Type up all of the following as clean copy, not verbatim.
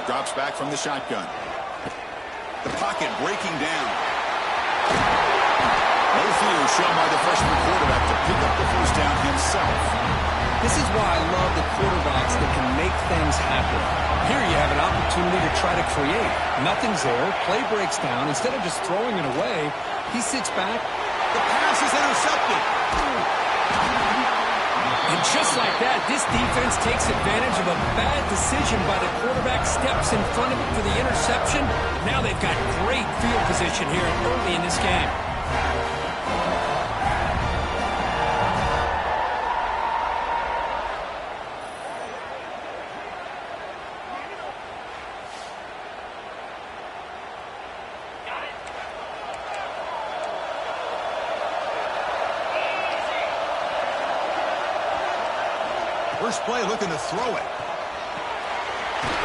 quarterback drops back from the shotgun. The pocket breaking down. No fear shown by the freshman quarterback to pick up the first down himself. This is why I love the quarterbacks that can make things happen. Here you have an opportunity to try to create. Nothing's there. Play breaks down. Instead of just throwing it away, he sits back. The pass is intercepted. And just like that, this defense takes advantage of a bad decision by the quarterback, steps in front of it for the interception. Now they've got great field position here early in this game. First play looking to throw it.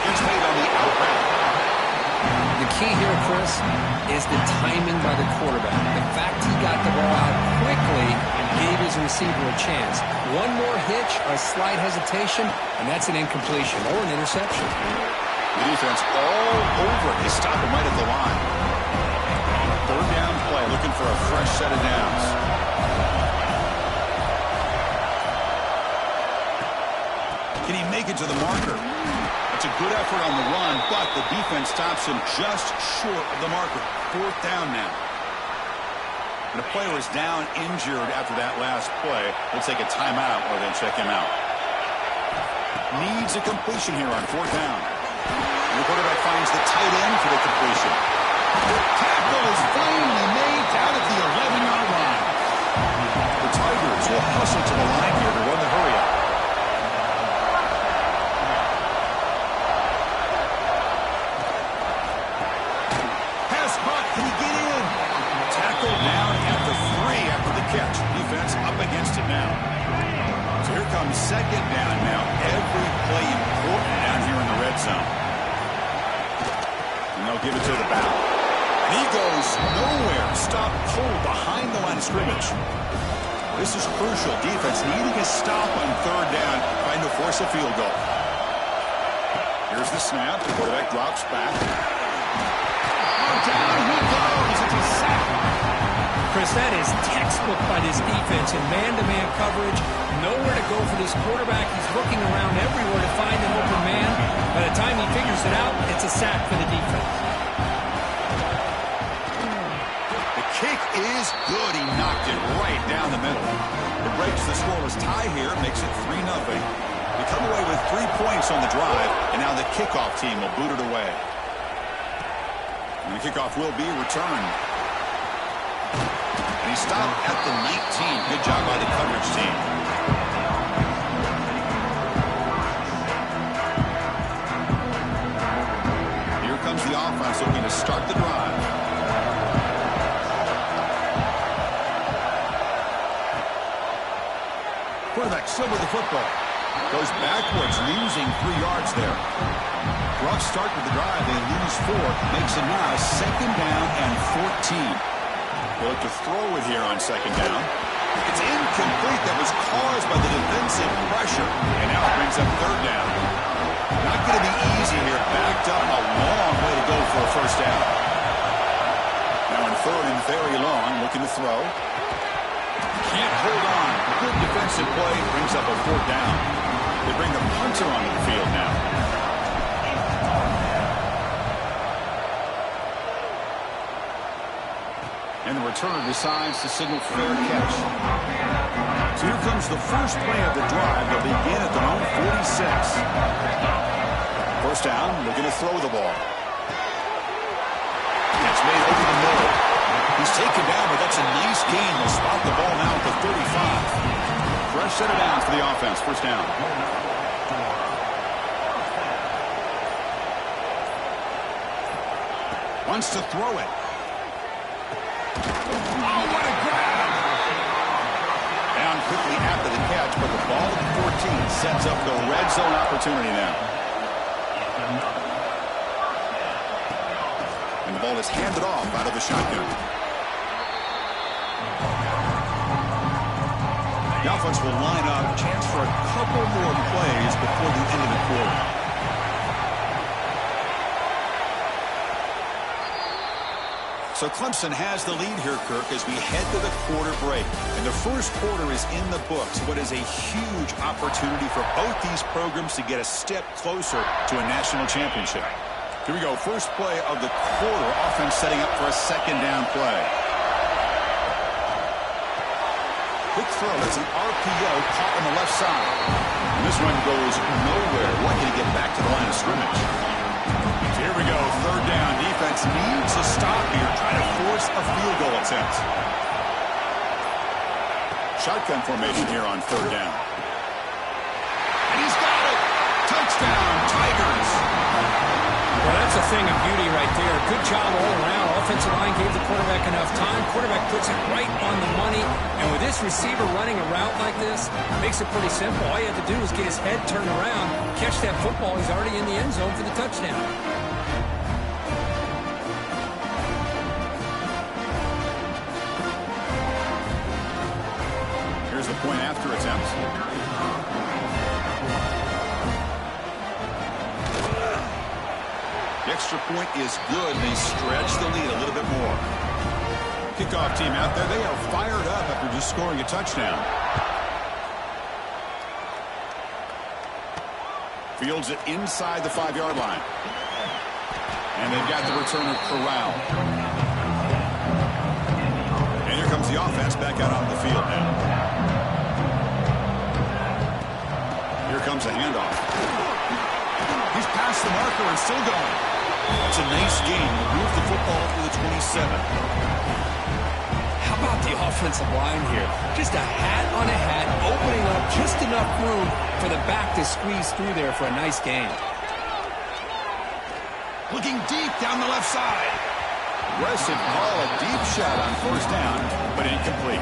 It's made on the out route. The key here, Chris, is the timing by the quarterback. The fact he got the ball out quickly gave his receiver a chance. One more hitch, a slight hesitation, and that's an incompletion or an interception. The defense all over it. They stop him right at the line. Third down play, looking for a fresh set of downs. Can he make it to the marker? It's a good effort on the run, but the defense stops him just short of the marker. Fourth down now. And the player is down injured after that last play. They'll take a timeout or they'll check him out. Needs a completion here on fourth down. And the quarterback finds the tight end for the completion. The tackle is finally made down at the 11-yard line. The Tigers will hustle to the line here to run the hurry-up. Down at the 3 after the catch. Defense up against it now. So here comes second down now. Every play important down here in the red zone. And they'll give it to the bow. And he goes nowhere. Stop cold behind the line of scrimmage. This is crucial. Defense needing a stop on third down, trying to force a field goal. Here's the snap. The quarterback drops back. Down he goes. It's a sack. Chris, that is textbook by this defense in man-to-man coverage. Nowhere to go for this quarterback. He's looking around everywhere to find an open man. By the time he figures it out, it's a sack for the defense. The kick is good. He knocked it right down the middle. It breaks the scoreless tie here, makes it 3-0. They come away with 3 points on the drive, and now the kickoff team will boot it away. And the kickoff will be returned. And he stopped at the 19. Good job by the coverage team. Here comes the offense looking to start the drive. Quarterback still with the football. Goes backwards, losing 3 yards there. Rough start with the drive. They lose 4. Makes it now second down and 14. They'll look to throw it here on second down. It's incomplete. That was caused by the defensive pressure. And now it brings up third down. Not going to be easy here. Backed up a long way to go for a first down. Now in third and very long, looking to throw. Can't hold on. Good defensive play. Brings up a fourth down. They bring the punter onto the field now. And the returner decides to signal fair catch. So here comes the first play of the drive. They'll begin at their own 46. First down, looking to throw the ball. That's made over the middle. He's taken down, but that's a nice gain. They'll spot the ball now at the 35. Fresh set of downs for the offense. First down. Wants to throw it. Oh, what a grab! Down quickly after the catch, but the ball at the 14 sets up the red zone opportunity now. And the ball is handed off out of the shotgun. The offense will line up, chance for a couple more plays before the end of the quarter. So Clemson has the lead here, Kirk, as we head to the quarter break. And the first quarter is in the books. What is a huge opportunity for both these programs to get a step closer to a national championship. Here we go. First play of the quarter. Offense setting up for a second down play. Quick throw. That's an RPO caught on the left side. And this one goes nowhere. Lucky to get back to the line of scrimmage. Here we go, third down. Defense needs a stop here, trying to force a field goal attempt. Shotgun formation here on third down. And he's got it! Touchdown, Tigers! Well, that's a thing of beauty right there. Good job all around. Offensive line gave the quarterback enough time. Quarterback puts it right on the money. And with this receiver running a route like this, it makes it pretty simple. All you have to do is get his head turned around, catch that football. He's already in the end zone for the touchdown. Here's the point after attempt. The extra point is good. They stretch the lead a little bit more. Kickoff team out there. They are fired up after just scoring a touchdown. Fields it inside the 5-yard line. And they've got the returner corralled. And here comes the offense back out on the field now. Here comes a handoff. He's past the marker and still going. It's a nice game. Move the football to the 27. How about the offensive line here? Just a hat on a hat, opening up just enough room for the back to squeeze through there for a nice gain. Looking deep down the left side. Aggressive call, a deep shot on first down, but incomplete.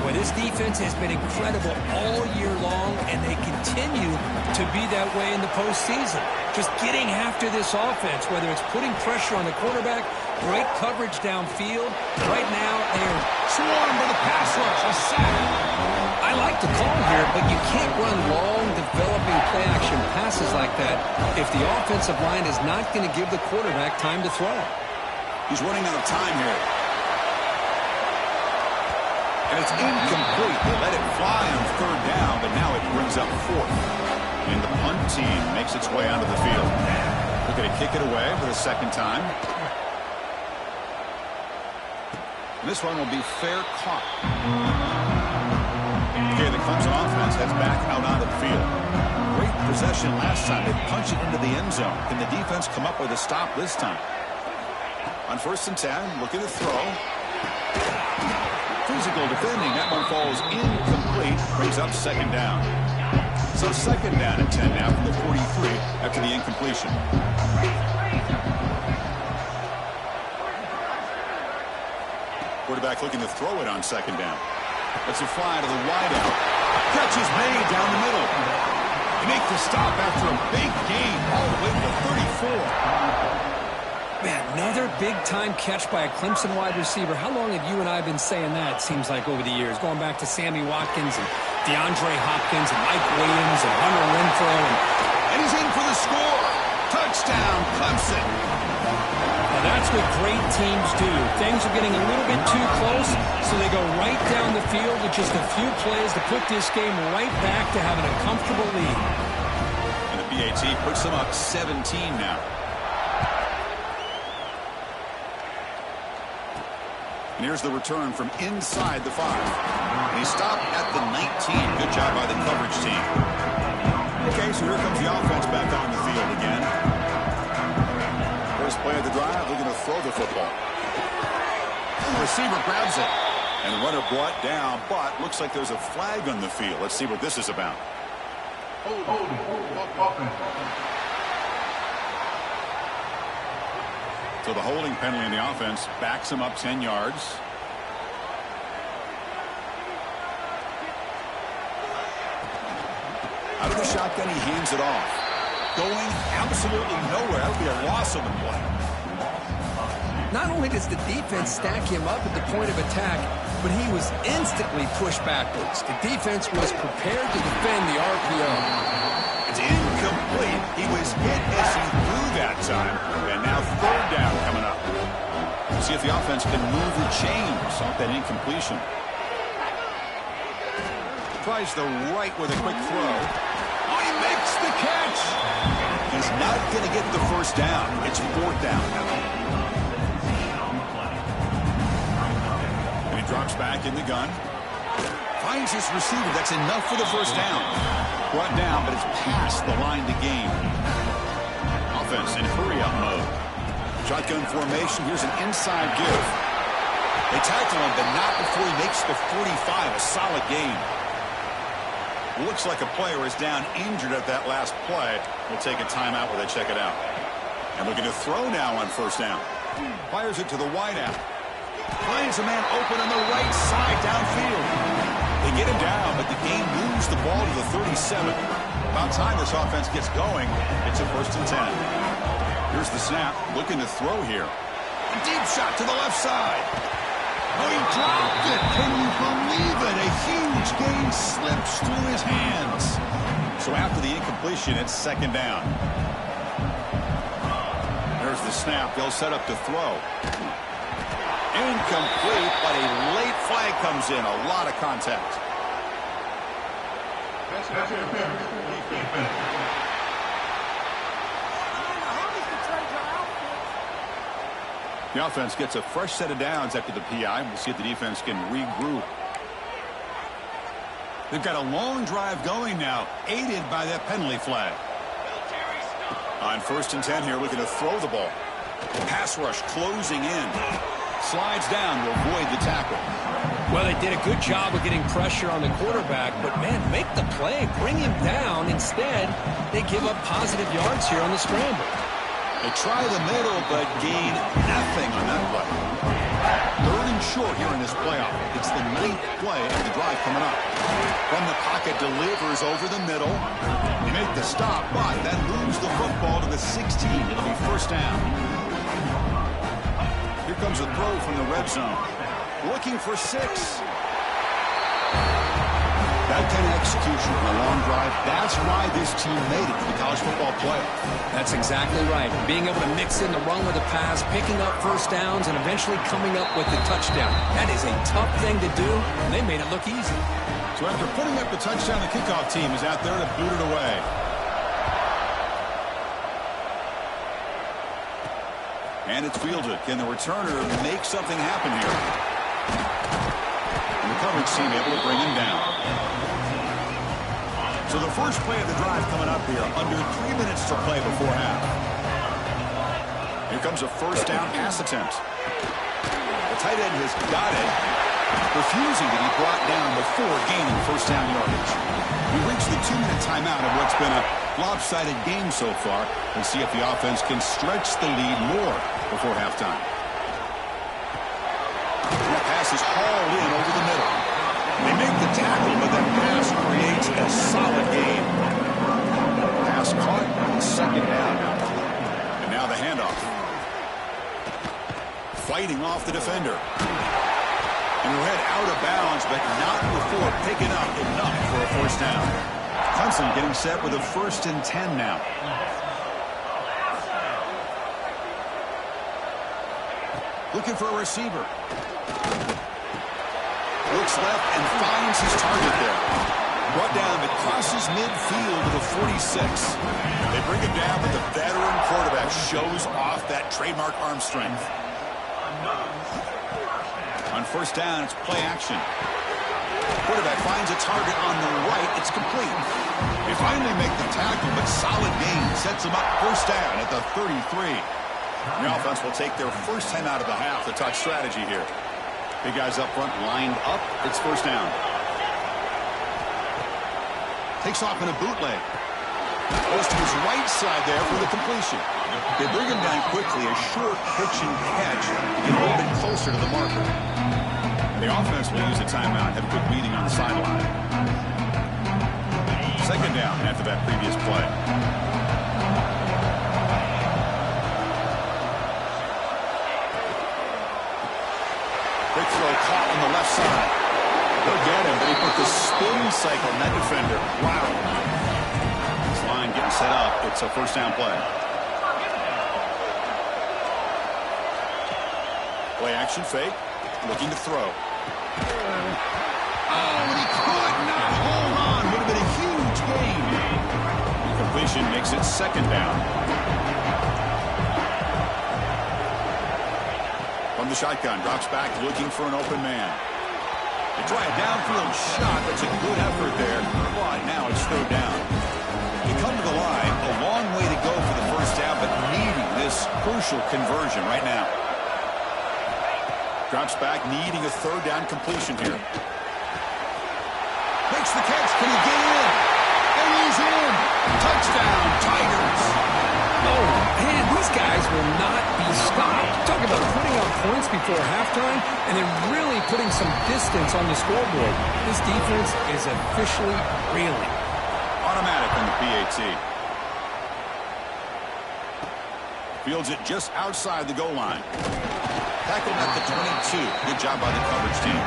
Well, this defense has been incredible all year long, and they continue to be that way in the postseason. Just getting after this offense, whether it's putting pressure on the quarterback, great coverage downfield. Right now, they're swarmed by the pass rush, a sack. I like the call here, but you can't run long, developing play-action passes like that if the offensive line is not going to give the quarterback time to throw. He's running out of time here. And it's incomplete. They let it fly on third down, but now it brings up fourth. And the punt team makes its way onto the field. We're going to kick it away for the second time. And this one will be fair caught. Okay, the Clemson offense heads back out onto the field. Great possession last time. They punch it into the end zone. Can the defense come up with a stop this time? On 1st and 10, looking to throw. Physical defending. That one falls incomplete. Brings up second down. So second down and 10 now from the 43 after the incompletion. Quarterback looking to throw it on second down. That's a fly to the wideout. Catch is made down the middle. They make the stop after a big gain all the way to the 34. Man, another big-time catch by a Clemson wide receiver. How long have you and I been saying that, seems like, over the years? Going back to Sammy Watkins and DeAndre Hopkins and Mike Williams and Hunter Renfrow. And he's in for the score. Touchdown, Clemson. Now, that's what great teams do. Things are getting a little bit too close, so they go right down the field with just a few plays to put this game right back to having a comfortable lead. And the BAT puts them up 17 now. And here's the return from inside the 5. And he stopped at the 19. Good job by the coverage team. Okay, so here comes the offense back on the field again. First play of the drive, looking to throw the football. The receiver grabs it. And the runner brought down, but looks like there's a flag on the field. Let's see what this is about. So the holding penalty in the offense backs him up 10 yards. Out of the shotgun, he hands it off. Going absolutely nowhere. That would be a loss on the play. Not only does the defense stack him up at the point of attack, but he was instantly pushed backwards. The defense was prepared to defend the RPO. It's incomplete. He was hit as he threw that time. And now third down coming up. See if the offense can move or change off that incompletion. Tries the right with a quick throw. Oh, he makes the catch. He's not going to get the first down. It's fourth down. And he drops back in the gun. Finds his receiver. That's enough for the first down. Brought down, but it's past the line to gain. Offense in hurry-up mode. Shotgun formation. Here's an inside give. They tackle him, but not before he makes the 45. A solid gain. Looks like a player is down injured at that last play. We'll take a timeout while they check it out. And looking to throw now on first down. Fires it to the wideout. Finds a man open on the right side downfield. They get him down, but the game moves the ball to the 37. About time this offense gets going. It's a 1st and 10. Here's the snap. Looking to throw here. A deep shot to the left side. Oh, he dropped it. Can you believe it? A huge gain slips through his hands. So after the incompletion, it's 2nd down. There's the snap. They'll set up to throw. Incomplete, but a late flag comes in. A lot of contact. The offense gets a fresh set of downs after the PI. We'll see if the defense can regroup. They've got a long drive going now, aided by that penalty flag. On 1st and 10 here, looking to throw the ball. Pass rush closing in. Slides down to avoid the tackle. Well, they did a good job of getting pressure on the quarterback, but, man, make the play. Bring him down. Instead, they give up positive yards here on the scramble. They try the middle, but gain nothing on that play. 3rd and short here in this playoff. It's the 9th play of the drive coming up. From the pocket, delivers over the middle. They make the stop, but that moves the football to the 16. It'll be 1st down. Here comes a throw from the red zone. Looking for 6. That kind of execution on a long drive, that's why this team made it to the college football playoff. That's exactly right. Being able to mix in the run with the pass, picking up first downs, and eventually coming up with the touchdown. That is a tough thing to do, and they made it look easy. So after putting up the touchdown, the kickoff team is out there to boot it away. And it's fielded. Can the returner make something happen here? And the coverage team able to bring him down. So the first play of the drive coming up here, under 3 minutes to play before half. Here comes a 1st down pass attempt. The tight end has got it, refusing to be brought down before gaining 1st down yardage. We reach the 2-minute timeout of what's been a lopsided game so far. We'll see if the offense can stretch the lead more before halftime. The pass is hauled in over the middle. They make the tackle, but that pass creates a solid gain. Pass caught, 2nd down. And now the handoff. Fighting off the defender. And we're head out of bounds, but not before picking up enough for a 1st down. Clemson getting set with a 1st and 10 now. Looking for a receiver. Looks left and finds his target there. Brought down, but crosses midfield to the 46. They bring him down, but the veteran quarterback shows off that trademark arm strength. On 1st down, it's play action. Quarterback finds a target on the right. It's complete. They finally make the tackle, but solid gain sets them up 1st down at the 33. The offense will take their first 10 out of the half to talk strategy here. Big guys up front lined up. It's 1st down. Takes off in a bootleg. Goes to his right side there for the completion. They bring him down quickly. A short pitch and catch to get a little bit closer to the marker. And the offense will use a timeout. Have a good meeting on the sideline. 2nd down after that previous play. Big throw caught on the left side. They'll get him, but he put the spin cycle on that defender. Wow. This line getting set up. It's a 1st down play. Play action fake. Looking to throw. Oh, and he could not hold on. Would have been a huge gain. Completion makes it second down. From the shotgun, drops back looking for an open man. They try a downfield shot. That's a good effort there. But now it's third down. You come to the line, a long way to go for the first down, but needing this crucial conversion right now. Drops back, needing a third down completion here. Makes the catch. Can he get in? And he's in. Touchdown, Tigers. Oh, man, these guys will not be stopped. Talk about putting up points before halftime and then really putting some distance on the scoreboard. This defense is officially reeling. Automatic on the PAT. Fields it just outside the goal line. Tackled at the 22. Good job by the coverage team.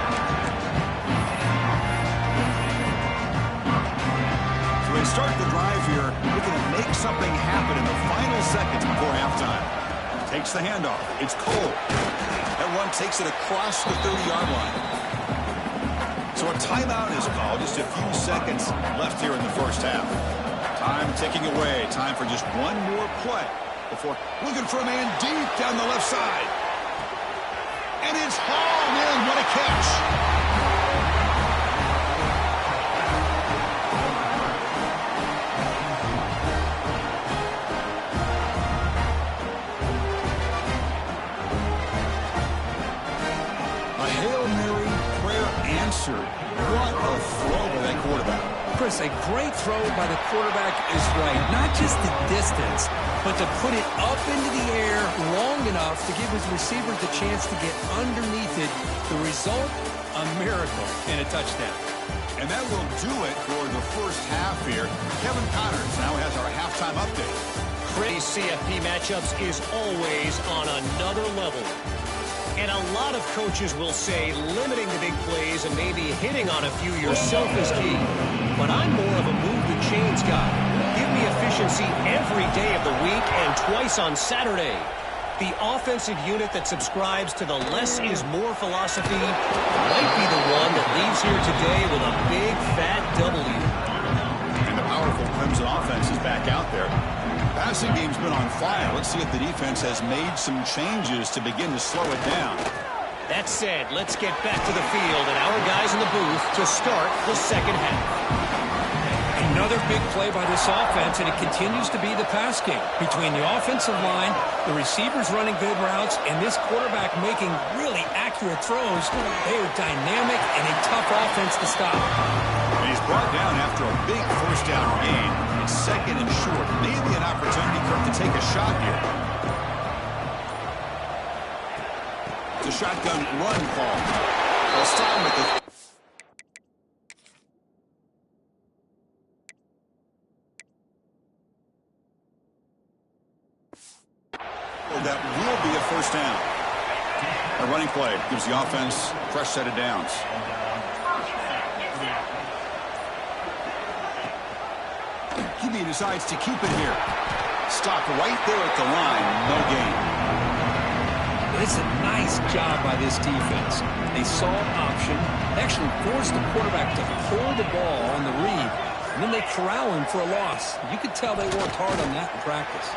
So they start the drive here, looking to make something happen in the final seconds before halftime. Takes the handoff. It's Cole. That one takes it across the 30-yard line. So a timeout is called. Just a few seconds left here in the first half. Time ticking away. Time for just one more play before looking for a man deep down the left side. And it's hauled in. What a catch. A Hail Mary prayer answered. What a throw by that quarterback. Chris, a great throw by the quarterback is right. Not just the distance, but to put it up into the air long enough to give his receivers the chance to get underneath it. The result, a miracle and a touchdown. And that will do it for the first half here. Kevin Connors now has our halftime update. Chris, CFP matchups is always on another level. And a lot of coaches will say limiting the big plays and maybe hitting on a few yourself is key. But I'm more of a move the chains guy. Give me efficiency every day of the week and twice on Saturday. The offensive unit that subscribes to the less is more philosophy might be the one that leaves here today with a big fat W. And the powerful Clemson offense is back out there. Passing game's been on fire. Let's see if the defense has made some changes to begin to slow it down. That said, let's get back to the field and our guys in the booth to start the second half. Another big play by this offense, and it continues to be the pass game. Between the offensive line, the receivers running good routes, and this quarterback making really accurate throws, they are dynamic and a tough offense to stop. And he's brought down after a big first down gain. It's second and short. Maybe an opportunity for him to take a shot here. It's a shotgun run call. They'll stop him at the... That will be a first down. A running play gives the offense a fresh set of downs. He decides to keep it here. Stopped right there at the line. No gain. It's a nice job by this defense. They saw an option, actually forced the quarterback to pull the ball on the read, and then they corral him for a loss. You could tell they worked hard on that in practice.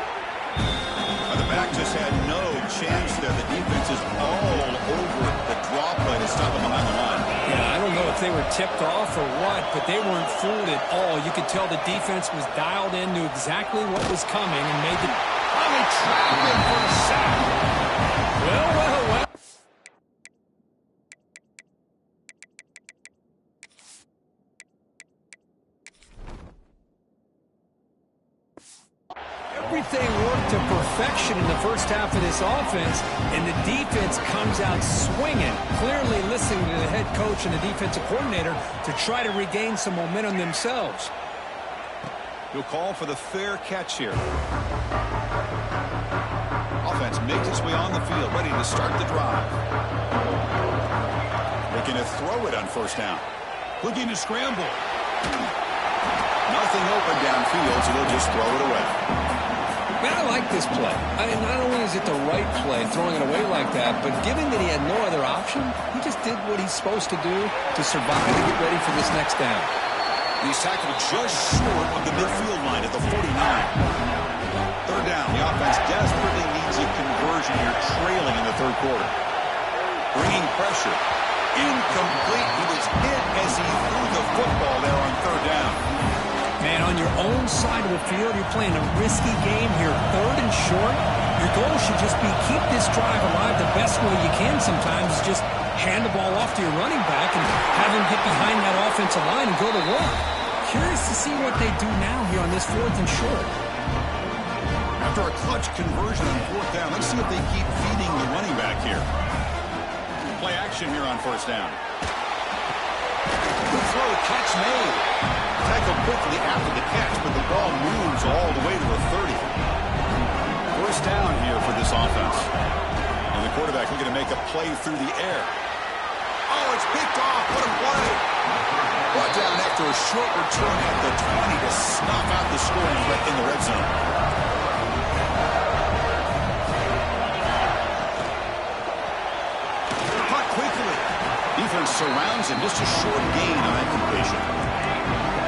The back just had no chance there. The defense is all over the draw play to stop him behind the line. Yeah, I don't know if they were tipped off or what, but they weren't fooled at all. You could tell the defense was dialed in, knew exactly what was coming, and made the... Finally trapped him for a sack. Well. Everything worked to perfection in the first half of this offense, and the defense comes out swinging, clearly listening to the head coach and the defensive coordinator to try to regain some momentum themselves. He'll call for the fair catch here. Offense makes its way on the field, ready to start the drive. Looking to throw it on first down. Looking to scramble. Nothing open downfield, so they'll just throw it away. Man, I like this play. Not only is it the right play, throwing it away like that, but given that he had no other option, he just did what he's supposed to do to survive and get ready for this next down. He's tackled just short of the midfield line at the 49. Third down. The offense desperately needs a conversion here, trailing in the third quarter. Bringing pressure. Incomplete. He was hit as he threw the football there on third down. Man, on your own side of the field, you're playing a risky game here. Third and short, your goal should just be keep this drive alive the best way you can sometimes. Just hand the ball off to your running back and have him get behind that offensive line and go to work. Curious to see what they do now here on this fourth and short. After a clutch conversion on fourth down, let's see if they keep feeding the running back here. Play action here on first down. Good throw, catch made. Tackled quickly after the catch, but the ball moves all the way to the 30. First down here for this offense. And the quarterback looking to make a play through the air. Oh, it's picked off. What a play. Brought down after a short return at the 20 to snuff out the scoring threat in the red zone. Caught quickly. Defense surrounds him. Just a short gain on that completion.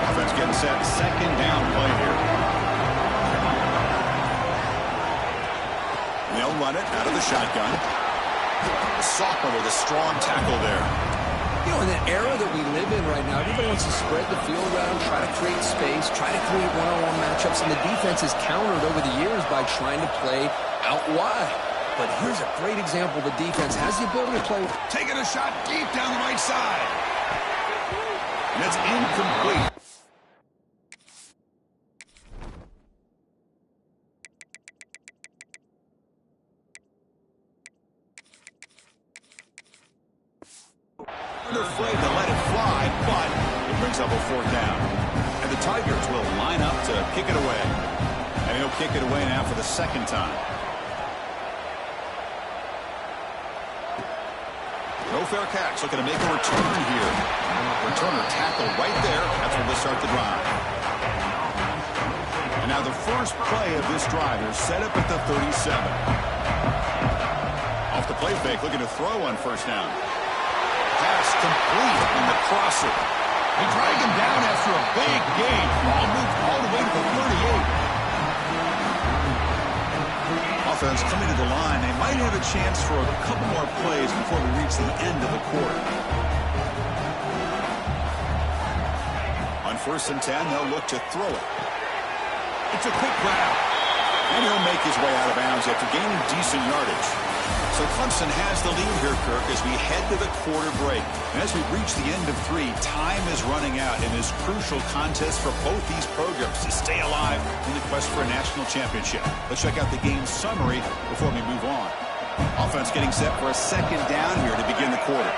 Offense getting set. Second down play here. They'll run it out of the shotgun. The sophomore with a strong tackle there. You know, in the era that we live in right now, everybody wants to spread the field around, try to create space, try to create one-on-one matchups, and the defense has countered over the years by trying to play out wide. But here's a great example. The defense has the ability to play. Taking a shot deep down the right side. And it's incomplete. They're afraid to let it fly, but it brings up a fourth down. And the Tigers will line up to kick it away. And he'll kick it away now for the second time. No fair catch. Looking to make a return here. Returner tackled right there. That's where they start the drive. And now the first play of this drive is set up at the 37. Off the play fake, looking to throw on first down. Pass complete in the crosser. They drag him down after a big gain. Ball moved all the way to the 38. Offense coming to the line. They might have a chance for a couple more plays before we reach the end of the quarter. On first and 10, they'll look to throw it. It's a quick grab. And he'll make his way out of bounds after gaining decent yardage. So Clemson has the lead here, Kirk, as we head to the quarter break. And as we reach the end of 3, time is running out in this crucial contest for both these programs to stay alive in the quest for a national championship. Let's check out the game summary before we move on. Offense getting set for a second down here to begin the quarter.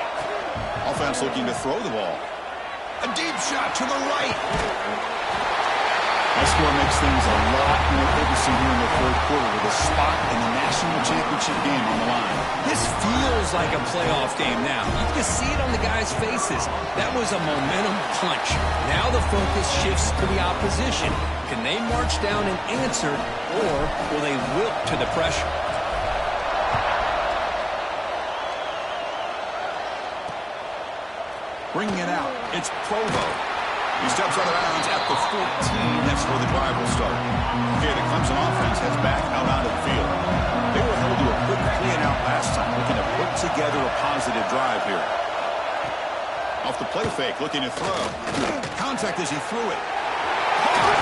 Offense looking to throw the ball. A deep shot to the right. That score makes things a lot more interesting here in the third quarter with a spot in the national championship game on the line. This feels like a playoff game now. You can see it on the guys' faces. That was a momentum punch. Now the focus shifts to the opposition. Can they march down and answer, or will they wilt to the pressure? Bringing it out, it's Provo. He steps out of bounds at the 14. That's where the drive will start. Okay, the Clemson offense heads back out onto the field. They were held to a quick 3-and-out last time, looking to put together a positive drive here. Off the play fake, looking to throw. Contact as he threw it.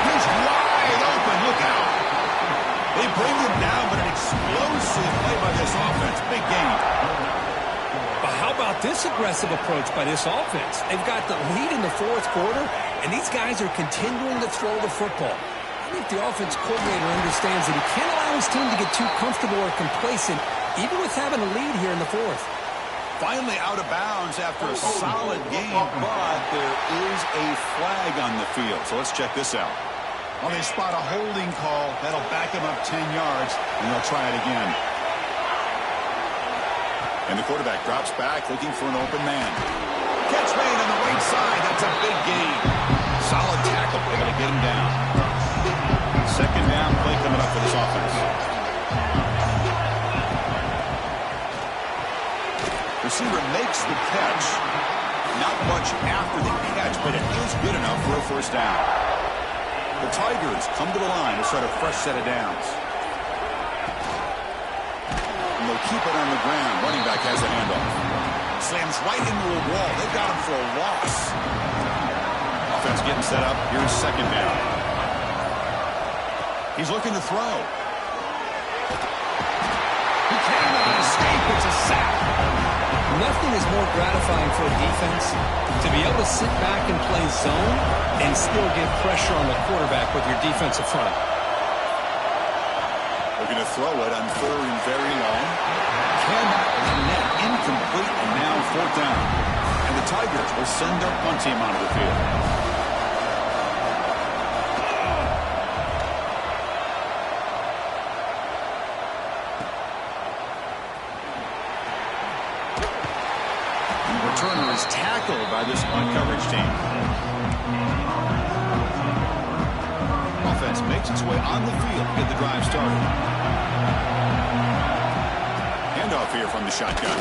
He's wide open. Look out. They bring him down, but an explosive play by this offense. Big game. But how about this aggressive approach by this offense? They've got the lead in the fourth quarter, and these guys are continuing to throw the football. I think the offense coordinator understands that he can't allow his team to get too comfortable or complacent, even with having a lead here in the fourth. Finally out of bounds after a solid game, but there is a flag on the field. So let's check this out. Well, they spot a holding call. That'll back him up 10 yards, and they'll try it again. And the quarterback drops back, looking for an open man. Catch made on the right side. That's a big gain. Solid tackle. They're going to get him down. Second down play coming up for this offense. Receiver makes the catch. Not much after the catch, but it is good enough for a first down. The Tigers come to the line to start a fresh set of downs. And they'll keep it on the ground. Running back has the handoff. Slams right into a wall. They got him for a loss. Offense getting set up. Here's second down. He's looking to throw. He cannot escape. It's a sack. Nothing is more gratifying for a defense to be able to sit back and play zone and still get pressure on the quarterback with your defensive front. Looking to throw it on third and very long. Cannot net, incomplete, and now fourth down. And the Tigers will send their punt team onto the field. Returner is tackled by this punt coverage team. Offense makes its way on the field to get the drive started. Handoff here from the shotgun.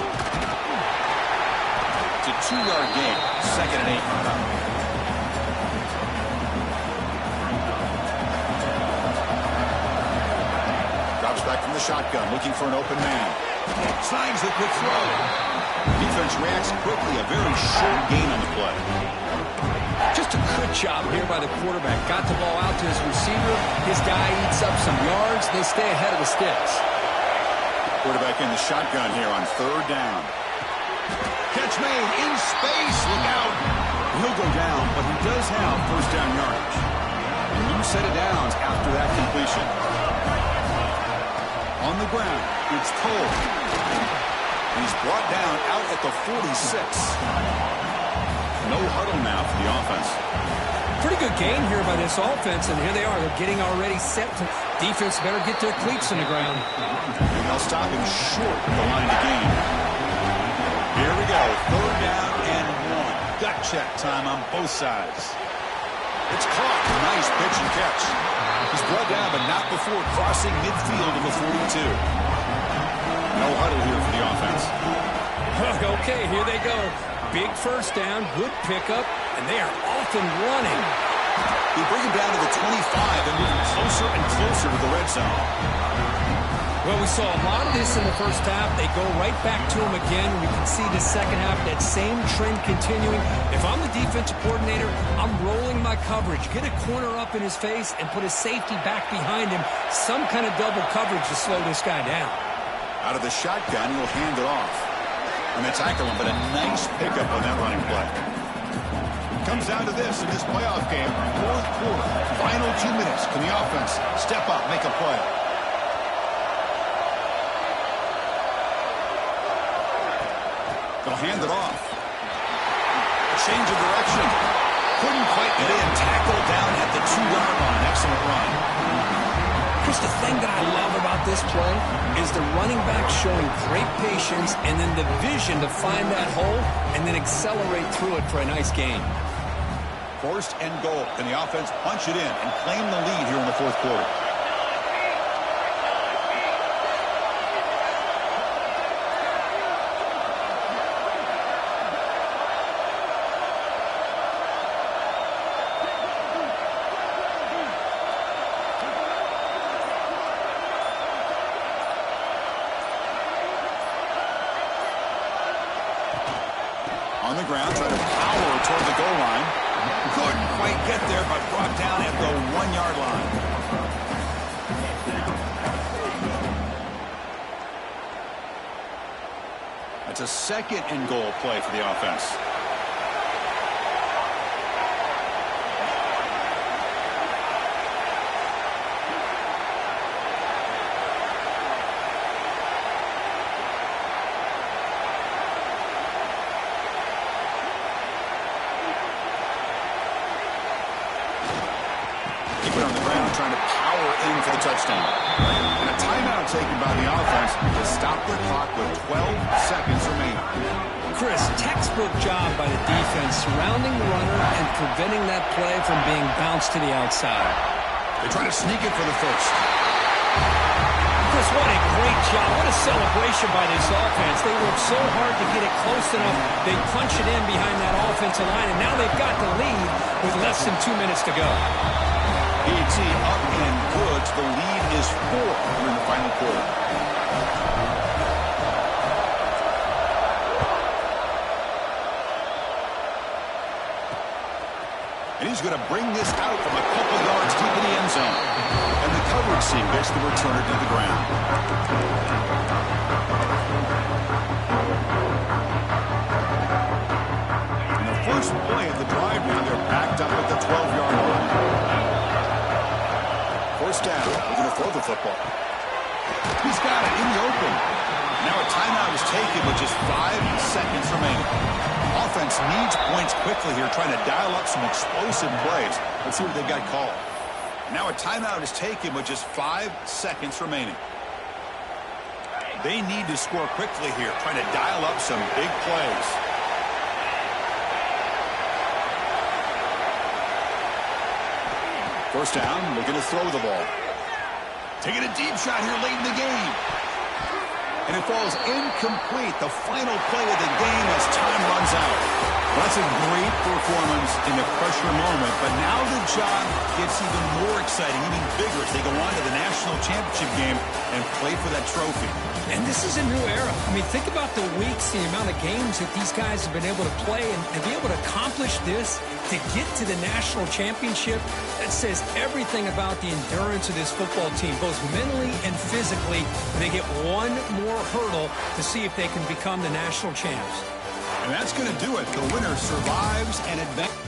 It's a 2-yard gain. Second and 8. Drops back from the shotgun, looking for an open man. Signs the quick throw. Defense reacts quickly. A very short gain on the play. Just a good job here by the quarterback. Got the ball out to his receiver. His guy eats up some yards. They stay ahead of the sticks. Quarterback in the shotgun here on third down. Catch made in space. Look out. He'll go down, but he does have first down yardage. A new set of downs after that completion. On the ground, it's Cole. He's brought down out at the 46. No huddle now for the offense. Pretty good game here by this offense, and here they are. They're getting already set. Defense better get their cleats in the ground. And they'll stop him short of the line to gain. Here we go. Third down and 1. Gut check time on both sides. It's caught. Nice pitch and catch. He's brought down, but not before crossing midfield of the 42. No huddle here for the offense. Okay, here they go. Big first down, good pickup, and they are off and running. They bring him down to the 25 and moving closer and closer to the red zone. Well, we saw a lot of this in the first half. They go right back to him again. We can see the second half, that same trend continuing. If I'm the defensive coordinator, I'm rolling my coverage. Get a corner up in his face and put his safety back behind him. Some kind of double coverage to slow this guy down. Out of the shotgun, he'll hand it off. And they tackle him, but a nice pickup on that running play. Comes down to this in this playoff game. Fourth quarter, final 2 minutes. Can the offense step up, make a play? They'll hand it off. Change of direction. Couldn't quite get in. Tackled down at the 2-yard line. Excellent run. Chris, the thing that I love about this play is the running back showing great patience and then the vision to find that hole and then accelerate through it for a nice gain. First and goal. Can the offense punch it in and claim the lead here in the fourth quarter? On the ground, trying to power toward the goal line. Couldn't quite get there, but brought down at the 1-yard line. That's a second and goal play for the offense. Keep it on the ground, trying to power in for the touchdown. And a timeout taken by the offense to stop the clock with 12 seconds remaining. Chris, textbook job by the defense surrounding the runner and preventing that play from being bounced to the outside. They try to sneak it for the first. Chris, what a great job. What a celebration by this offense. They worked so hard to get it close enough. They punch it in behind that offensive line, and now they've got the lead with less than 2 minutes to go. PAT up and good. The lead is 4 here in the final quarter. And he's going to bring this out from a couple yards deep in the end zone. And the coverage team gets the returner to the ground. And the first play of the drive now, they're backed up at the 12-yard line. First down, we're going to throw the football. He's got it in the open. Now a timeout is taken with just 5 seconds remaining. Offense needs points quickly here, trying to dial up some explosive plays. Let's see what they've got called. Now a timeout is taken with just 5 seconds remaining. They need to score quickly here, trying to dial up some big plays. First down, looking to throw the ball. Taking a deep shot here late in the game. And it falls incomplete, the final play of the game as time runs out. Well, that's a great performance in the pressure moment, but now the job gets even more exciting, even bigger as they go on to the national championship game and play for that trophy. And this is a new era. I mean, think about the weeks, the amount of games that these guys have been able to play, and to be able to accomplish this, to get to the national championship, that says everything about the endurance of this football team, both mentally and physically. They get one more hurdle to see if they can become the national champs. And that's going to do it. The winner survives and advances.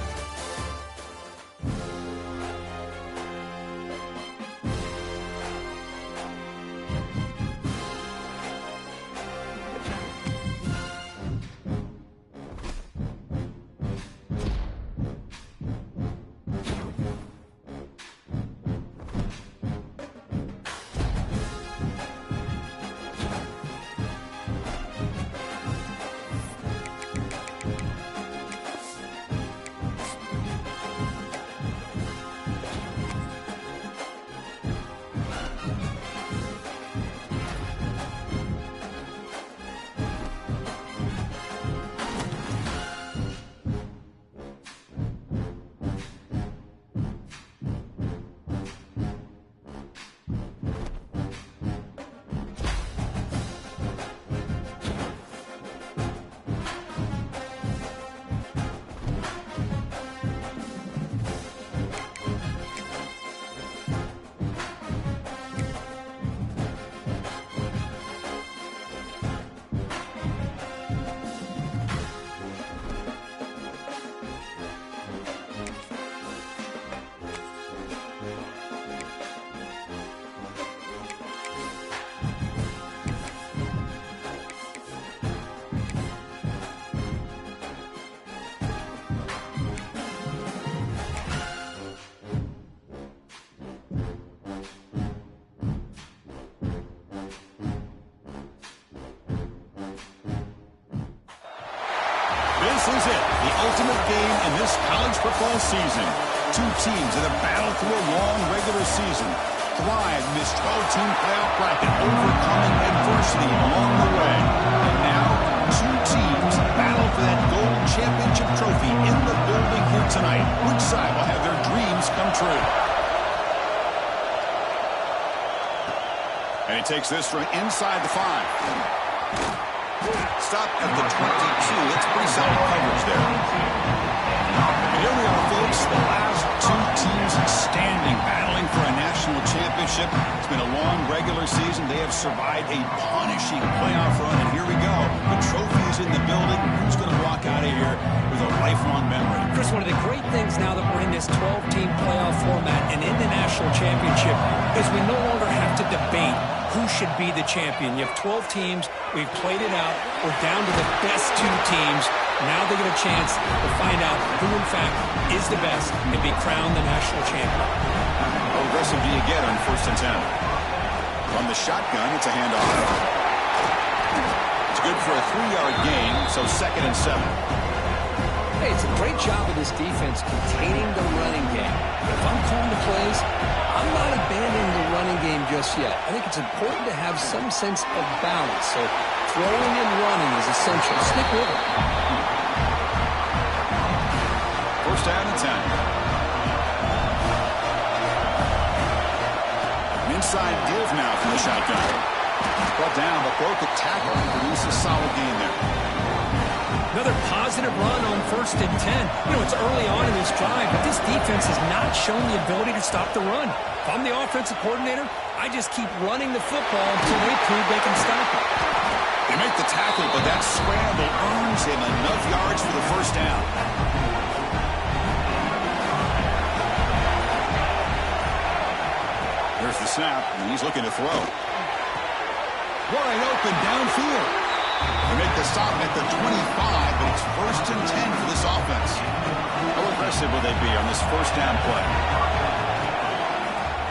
This is it, the ultimate game in this college football season. Two teams that have battled through a long regular season, thrived in this 12-team playoff bracket, overcoming adversity along the way. And now, two teams battle for that gold championship trophy in the building here tonight. Which side will have their dreams come true? And he takes this from inside the 5. Stop at the 22. That's pretty solid coverage there. And here we are, folks. The last two teams standing, battling for a national championship. It's been a long regular season. They have survived a punishing playoff run. And here we go. The trophy is in the building. Who's going to walk out of here with a lifelong memory? Chris, one of the great things now that we're in this 12-team playoff format and in the national championship is we no longer have to debate who should be the champion. You have 12 teams. We've played it out. We're down to the best 2 teams. Now they get a chance to find out who, in fact, is the best and be crowned the national champion. How aggressive do you get on 1st and 10? From the shotgun, it's a handoff. It's good for a 3-yard gain, so 2nd and 7. Hey, it's a great job of this defense containing the running game. If I'm calling the plays, I'm just yet. I think it's important to have some sense of balance. So throwing and running is essential. Stick with it. First down and 10. Inside give now from the shotgun. Brought down, but broke a tackle and produced a solid gain there. Another positive run on 1st and 10. You know, it's early on in this drive, but this defense has not shown the ability to stop the run. If I'm the offensive coordinator, I just keep running the football until they prove they can stop it. They make the tackle, but that scramble earns him enough yards for the first down. There's the snap, and he's looking to throw. Wide open downfield. They make the stop at the 25, but it's 1st and 10 for this offense. How aggressive will they be on this first down play?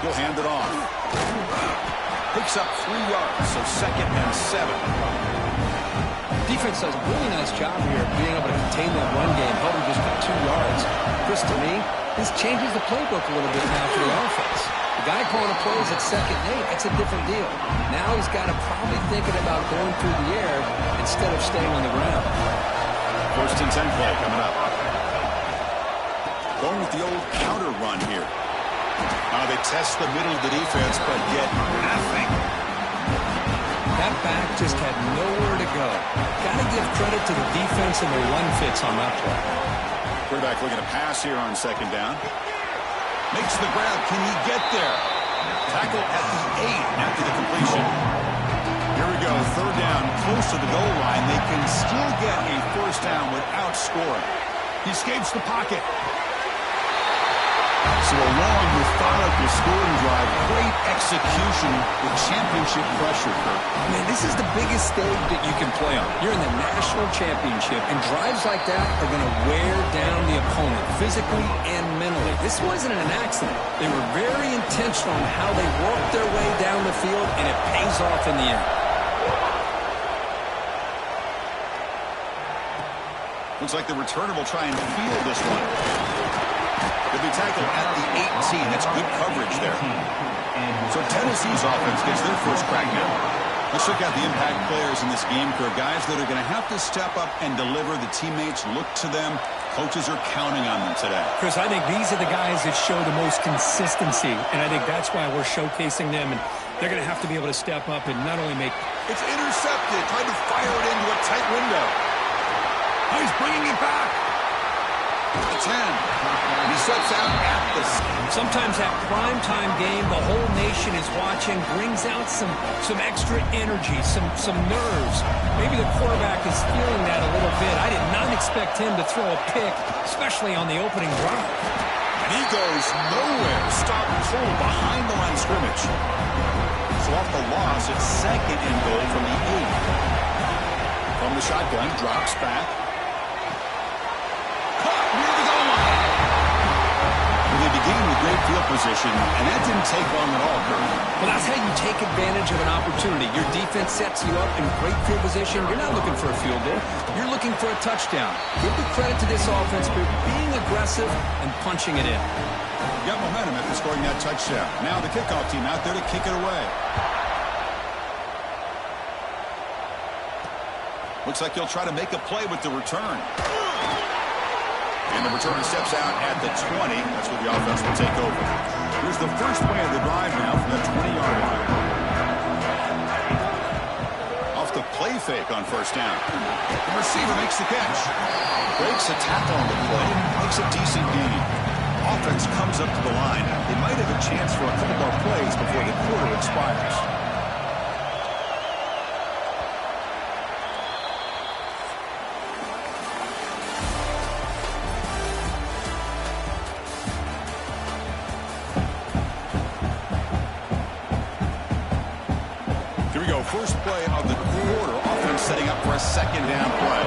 He'll hand it off. Picks up 3 yards, so 2nd and 7. Defense does a really nice job here of being able to contain that run game, holding just for 2 yards. Chris, to me, this changes the playbook a little bit now for the offense. The guy calling the plays at 2nd and 8, that's a different deal. Now he's got to probably thinking about going through the air instead of staying on the ground. 1st and 10 play coming up. Going with the old counter run here. They test the middle of the defense, but get nothing. That back just had nowhere to go. Got to give credit to the defense and the run fits on that play. Quarterback looking to pass here on 2nd down. Makes the grab. Can he get there? Tackle at the 8 after the completion. Here we go. 3rd down, close to the goal line. They can still get a first down without scoring. He escapes the pocket. So a long, methodical scoring drive. Great execution with championship pressure, Kurt. Man, this is the biggest stage that you can play on. You're in the national championship, and drives like that are going to wear down the opponent physically and mentally. This wasn't an accident. They were very intentional in how they worked their way down the field, and it pays off in the end. Looks like the returner will try and field this one. He'll be tackled at the 18. That's good coverage there. So Tennessee's offense gets their first crack now. Let's check out the impact players in this game, Kurt. Guys that are going to have to step up and deliver. The teammates look to them. Coaches are counting on them today. Chris, I think these are the guys that show the most consistency, and I think that's why we're showcasing them, and they're going to have to be able to step up and not only make... It's intercepted. Tried to fire it into a tight window. Oh, he's bringing it back. The 10. He steps out at the... Sometimes that primetime game, the whole nation is watching, brings out some extra energy, some nerves. Maybe the quarterback is feeling that a little bit. I did not expect him to throw a pick, especially on the opening drive. And he goes nowhere. Stop pulled behind the line of scrimmage. So off the loss, it's 2nd and goal from the 8. From the shotgun, drops back. Beginning with great field position, and that didn't take long at all, Kurt. Well, that's how you take advantage of an opportunity. Your defense sets you up in great field position. You're not looking for a field goal. You're looking for a touchdown. Give the credit to this offense for being aggressive and punching it in. Got momentum after scoring that touchdown. Now the kickoff team out there to kick it away. Looks like he'll try to make a play with the return. And the returner steps out at the 20. That's where the offense will take over. Here's the first play of the drive now from the 20-yard line. Off the play fake on 1st down. The receiver makes the catch. Breaks a tackle on the play. Makes a decent gain. Offense comes up to the line. They might have a chance for a couple more plays before the quarter expires. First play of the quarter. Offense setting up for a 2nd down play.